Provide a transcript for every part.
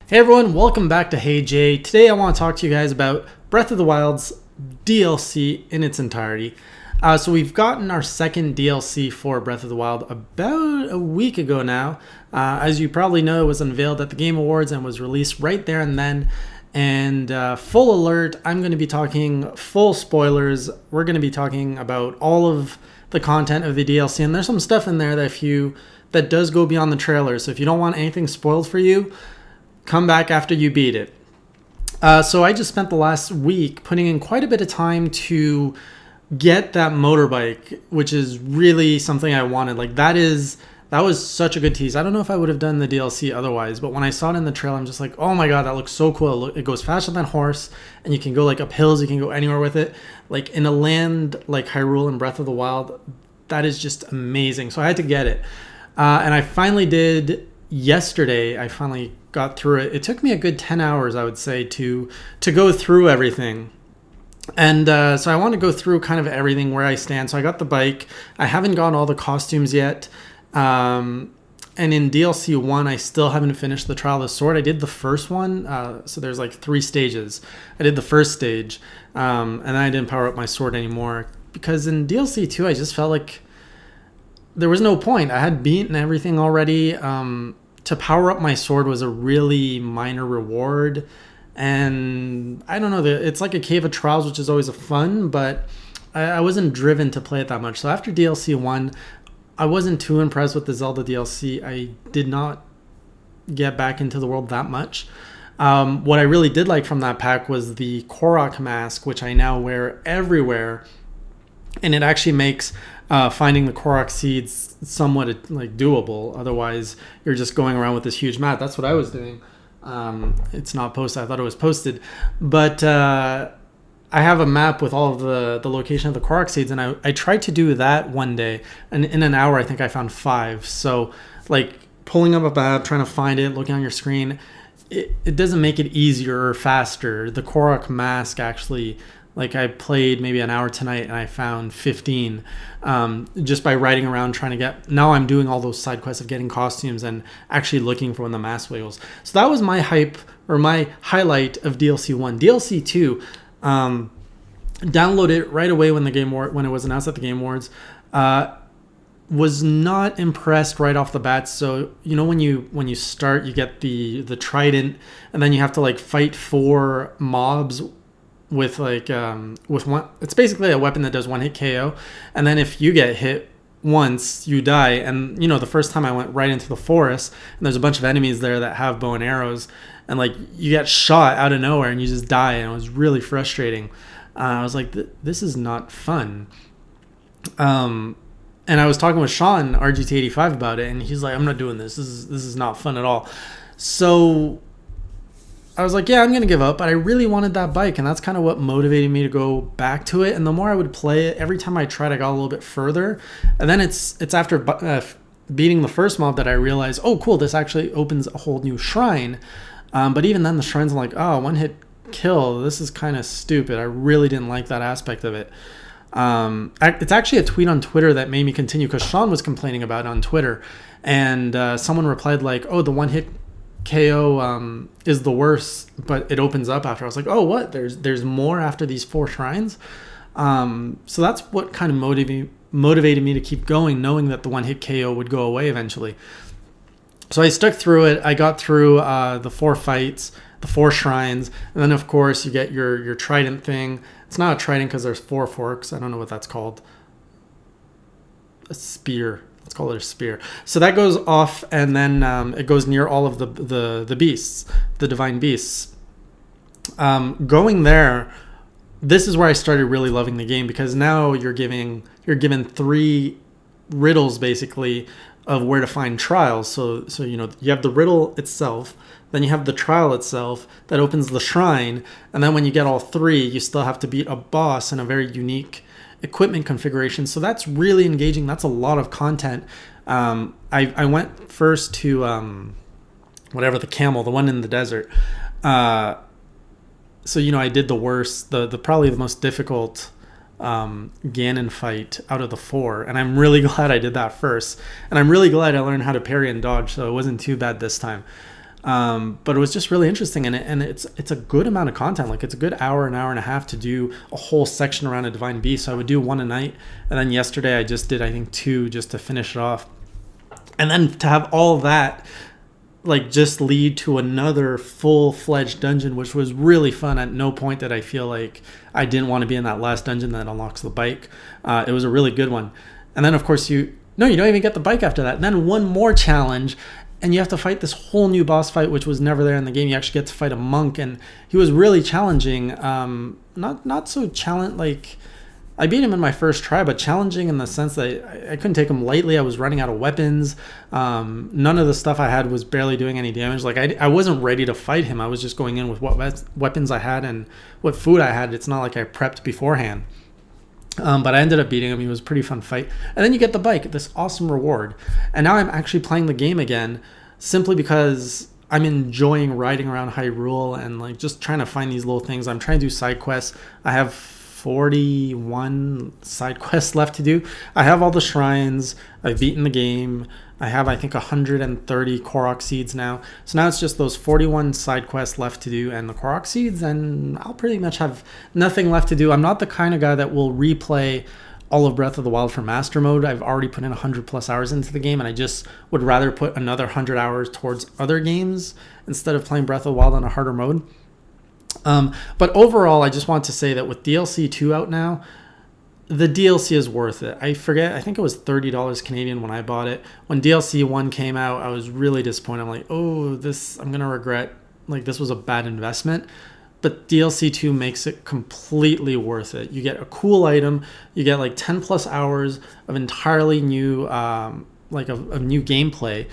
Hey everyone, welcome back to Hey Jay. Today I want to talk to you guys about Breath of the Wild's DLC in its entirety. So we've gotten our second DLC for Breath of the Wild about a week ago now. As you probably know, it was unveiled at the Game Awards and was released right there and then. And full alert, I'm going to be talking full spoilers. We're going to be talking about all of the content of the DLC, and there's some stuff in there that does go beyond the trailer. So if you don't want anything spoiled for you, come back after you beat it. So I just spent the last week putting in quite a bit of time to get that motorbike, which is really something I wanted. That was such a good tease. I don't know if I would have done the DLC otherwise, but when I saw it in the trailer, I'm just like, oh my god, that looks so cool. It goes faster than horse, and you can go up hills, you can go anywhere with it. In a land like Hyrule and Breath of the Wild, that is just amazing. So I had to get it. And I finally did yesterday. I finally got through it. It took me a good 10 hours, I would say, to go through everything. And so I want to go through kind of everything where I stand. So I got the bike. I haven't gotten all the costumes yet. And in DLC 1, I still haven't finished the Trial of the Sword. I did the first one. So there's 3 stages. I did the first stage. And then I didn't power up my sword anymore. Because in DLC 2, I just felt like there was no point. I had beaten everything already. To power up my sword was a really minor reward. And I don't know, it's like a Cave of Trials, which is always a fun, but I wasn't driven to play it that much. So after DLC 1, I wasn't too impressed with the Zelda DLC. I did not get back into the world that much. What I really did like from that pack was the Korok mask, which I now wear everywhere. And it actually makes finding the Korok seeds somewhat doable. Otherwise, you're just going around with this huge map. That's what I was doing. It's not posted. I thought it was posted. But I have a map with all of the location of the Korok seeds, and I tried to do that one day. And in an hour, I think I found 5. So, pulling up a map, trying to find it, looking on your screen, it doesn't make it easier or faster. The Korok mask actually... I played maybe an hour tonight and I found 15 just by riding around trying to get... Now I'm doing all those side quests of getting costumes and actually looking for when the mask wiggles. So that was my my highlight of DLC 1. DLC 2, download it right away when it was announced at the Game Awards. Was not impressed right off the bat. So when you start, you get the trident, and then you have to fight 4 mobs with one. It's basically a weapon that does 1-hit KO, and then if you get hit once, you die. And the first time I went right into the forest, and there's a bunch of enemies there that have bow and arrows, and you get shot out of nowhere and you just die, and it was really frustrating. I was like, this is not fun. And I was talking with Sean RGT85 about it, and he's like, I'm not doing this. This is not fun at all. So I was like, yeah, I'm going to give up, but I really wanted that bike, and that's kind of what motivated me to go back to it. And the more I would play it, every time I tried, I got a little bit further. And then it's after beating the first mob that I realized, oh, cool, this actually opens a whole new shrine. But even then, the shrines, I'm like, oh, 1-hit kill, this is kind of stupid. I really didn't like that aspect of it. It's actually a tweet on Twitter that made me continue, because Sean was complaining about it on Twitter. And someone replied oh, the 1-hit KO is the worst, but it opens up after. I was like, oh, what? There's more after these 4 shrines. So that's what kind of motivated me to keep going, knowing that the 1-hit KO would go away eventually. So I stuck through it. I got through the 4 fights, the 4 shrines, and then of course you get your trident thing. It's not a trident because there's 4 forks. I don't know what that's called. A spear. Let's call it a spear. So that goes off, and then it goes near all of the beasts, the divine beasts. Going there, this is where I started really loving the game, because now you're given 3 riddles basically of where to find trials. So you have the riddle itself, then you have the trial itself that opens the shrine, and then when you get all 3, you still have to beat a boss in a very unique equipment configuration. So that's really engaging. That's a lot of content. I went first to the camel, the one in the desert. So I did the worst, the probably the most difficult Ganon fight out of the 4, and I'm really glad I did that first, and I'm really glad I learned how to parry and dodge, so it wasn't too bad this time. But it was just really interesting, and it's a good amount of content. Like, it's a good hour, an hour and a half to do a whole section around a divine beast. So I would do one a night, and then yesterday I just did, I think, 2 just to finish it off. And then to have all that like just lead to another full-fledged dungeon, which was really fun. At no point did I feel like I didn't want to be in that last dungeon that unlocks the bike. It was a really good one. And then, of course, you don't even get the bike after that. And then one more challenge, and you have to fight this whole new boss fight, which was never there in the game. You actually get to fight a monk, and he was really challenging. Not so challenge like I beat him in my first try, but challenging in the sense that I couldn't take him lightly. I was running out of weapons. None of the stuff I had was barely doing any damage. Like, I wasn't ready to fight him. I was just going in with what weapons I had and what food I had. It's not like I prepped beforehand. But I ended up beating him. He was a pretty fun fight. And then you get the bike, this awesome reward. And now I'm actually playing the game again simply because I'm enjoying riding around Hyrule and like just trying to find these little things. I'm trying to do side quests. I have 41 side quests left to do. I have all the shrines. I've beaten the game. I have, I think, 130 Korok seeds now. So now it's just those 41 side quests left to do and the Korok seeds, and I'll pretty much have nothing left to do. I'm not the kind of guy that will replay all of Breath of the Wild for Master Mode. I've already put in 100 plus hours into the game, and I just would rather put another 100 hours towards other games instead of playing Breath of the Wild on a harder mode. But overall, I just want to say that with DLC 2 out now, the DLC is worth it. I think it was $30 Canadian when I bought it. When DLC 1 came out, I was really disappointed. I'm like, I'm going to regret, like, this was a bad investment. But DLC 2 makes it completely worth it. You get a cool item. You get like 10 plus hours of entirely new, of new gameplay,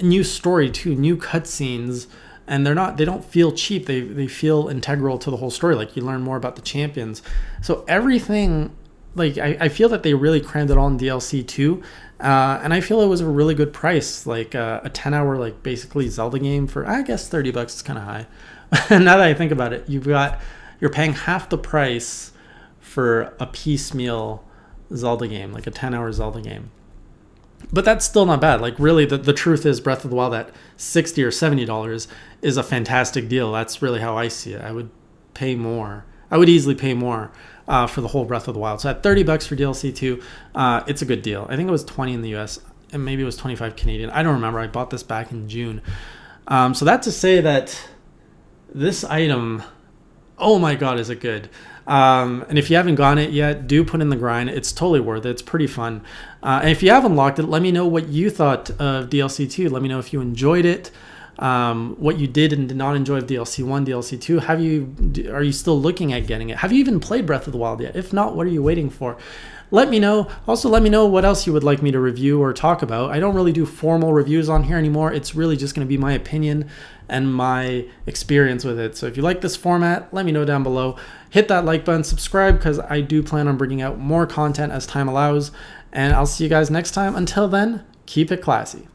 new story too, new cutscenes. And they don't feel cheap. They feel integral to the whole story. Like, you learn more about the champions. So everything, like, I feel that they really crammed it all in DLC 2. And I feel it was a really good price. Like, a 10-hour, like, basically Zelda game for, I guess, $30 is kind of high. Now that I think about it, you're paying half the price for a piecemeal Zelda game, like a 10-hour Zelda game. But that's still not bad. Like, really, the truth is Breath of the Wild at $60 or $70 is a fantastic deal. That's really how I see it. I would pay more. I would easily pay more for the whole Breath of the Wild. So at $30 for DLC 2, it's a good deal. I think it was $20 in the US, and maybe it was $25 Canadian. I don't remember. I bought this back in June. So that's to say that this item, oh my God, is it good. And if you haven't gotten it yet, do put in the grind. It's totally worth it. It's pretty fun. And if you have unlocked it, let me know what you thought of DLC 2. Let me know if you enjoyed it, what you did and did not enjoy of DLC 1, DLC 2. Are you still looking at getting it? Have you even played Breath of the Wild yet? If not, what are you waiting for? Let me know. Also, let me know what else you would like me to review or talk about. I don't really do formal reviews on here anymore. It's really just going to be my opinion and my experience with it. So if you like this format, let me know down below. Hit that like button, subscribe, because I do plan on bringing out more content as time allows. And I'll see you guys next time. Until then, keep it classy.